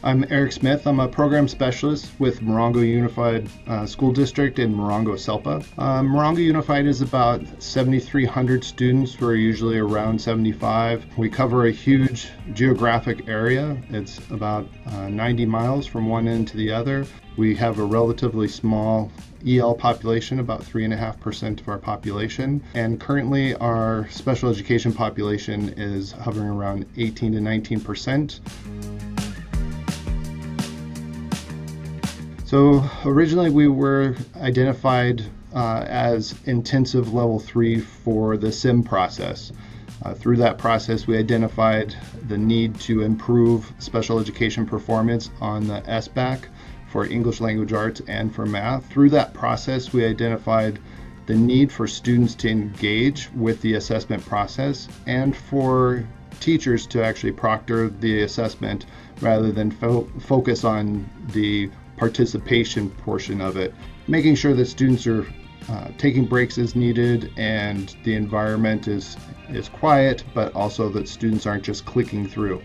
I'm Eric Smith. I'm a program specialist with Morongo Unified School District in Morongo, SELPA. Morongo Unified is about 7,300 students. We're usually around 75. We cover a huge geographic area. It's about 90 miles from one end to the other. We have a relatively small EL population, about 3.5% of our population. And currently our special education population is hovering around 18 to 19%. So originally we were identified as intensive level 3 for the SIM process. Through that process, we identified the need to improve special education performance on the SBAC for English Language Arts and for math. Through that process, we identified the need for students to engage with the assessment process and for teachers to actually proctor the assessment rather than focus on the participation portion of it, making sure that students are taking breaks as needed and the environment is quiet, but also that students aren't just clicking through.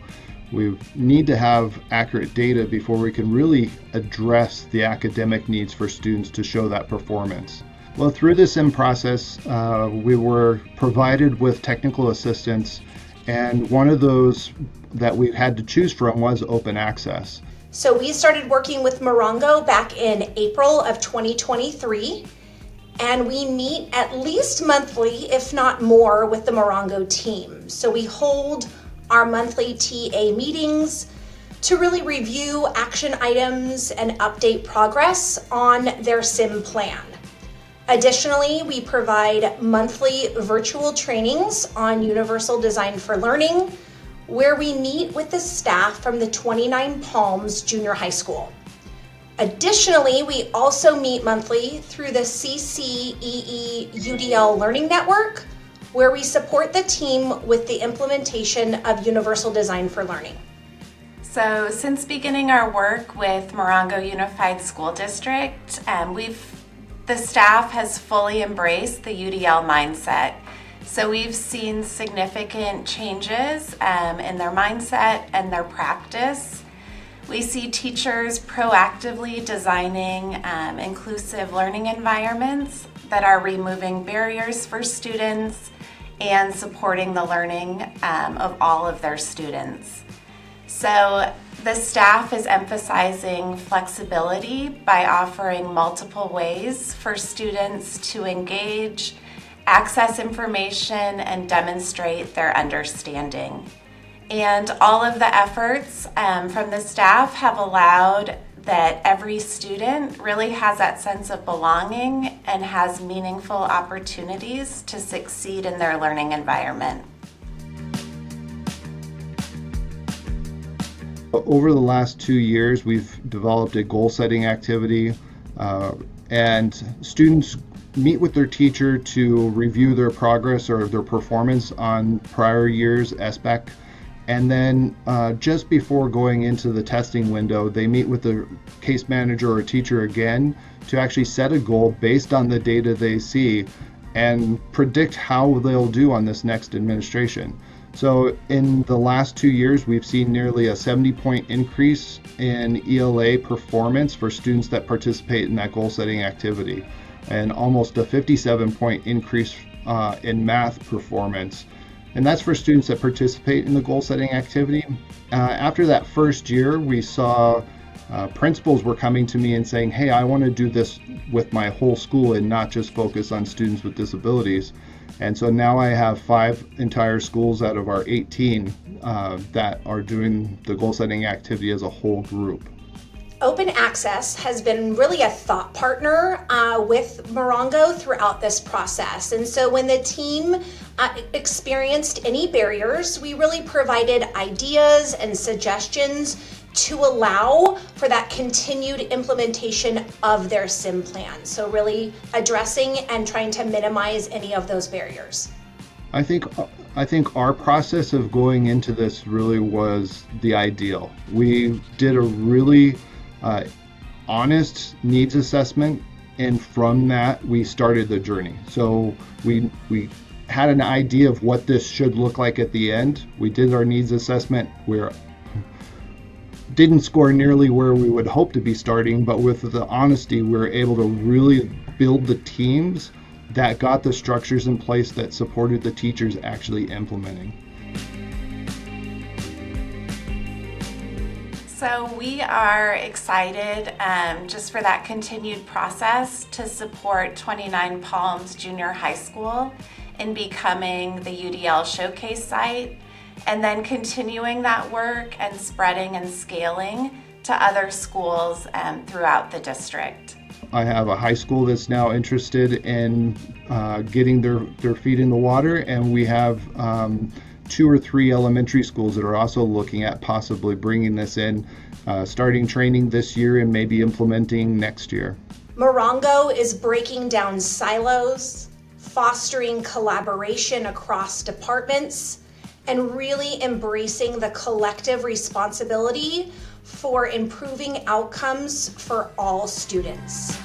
We need to have accurate data before we can really address the academic needs for students to show that performance. Well, through this SIM process, we were provided with technical assistance, and one of those that we had to choose from was open access. So we started working with Morongo back in April of 2023, and we meet at least monthly, if not more, with the Morongo team. So we hold our monthly TA meetings to really review action items and update progress on their SIM plan. Additionally, we provide monthly virtual trainings on Universal Design for Learning, where we meet with the staff from the Twentynine Palms Junior High School. Additionally, we also meet monthly through the CCEE UDL Learning Network, where we support the team with the implementation of Universal Design for Learning. So since beginning our work with Morongo Unified School District, the staff has fully embraced the UDL mindset. So we've seen significant changes in their mindset and their practice. We see teachers proactively designing inclusive learning environments that are removing barriers for students and supporting the learning of all of their students. So the staff is emphasizing flexibility by offering multiple ways for students to engage, access information, and demonstrate their understanding. And all of the efforts from the staff have allowed that every student really has that sense of belonging and has meaningful opportunities to succeed in their learning environment. Over the last 2 years, we've developed a goal-setting activity, and students meet with their teacher to review their progress or their performance on prior year's SBAC. And then just before going into the testing window, they meet with the case manager or teacher again to actually set a goal based on the data they see and predict how they'll do on this next administration. So in the last 2 years, we've seen nearly a 70-point increase in ELA performance for students that participate in that goal-setting activity, and almost a 57-point increase in math performance. And that's for students that participate in the goal-setting activity. After that first year, we saw principals were coming to me and saying, hey, I want to do this with my whole school and not just focus on students with disabilities. And so now I have 5 entire schools out of our 18 that are doing the goal-setting activity as a whole group. Open Access has been really a thought partner with Morongo throughout this process. And so when the team experienced any barriers, we really provided ideas and suggestions to allow for that continued implementation of their SIM plan. So really addressing and trying to minimize any of those barriers. I think our process of going into this really was the ideal. We did a really honest needs assessment, and from that we started the journey. So we had an idea of what this should look like at the end. We did our needs assessment. didn't score nearly where we would hope to be starting, but with the honesty, we were able to really build the teams that got the structures in place that supported the teachers actually implementing. So we are excited just for that continued process to support 29 Palms Junior High School in becoming the UDL Showcase Site, and then continuing that work and spreading and scaling to other schools throughout the district. I have a high school that's now interested in getting their feet in the water, and we have 2 or 3 elementary schools that are also looking at possibly bringing this in, starting training this year and maybe implementing next year. Morongo is breaking down silos, fostering collaboration across departments, and really embracing the collective responsibility for improving outcomes for all students.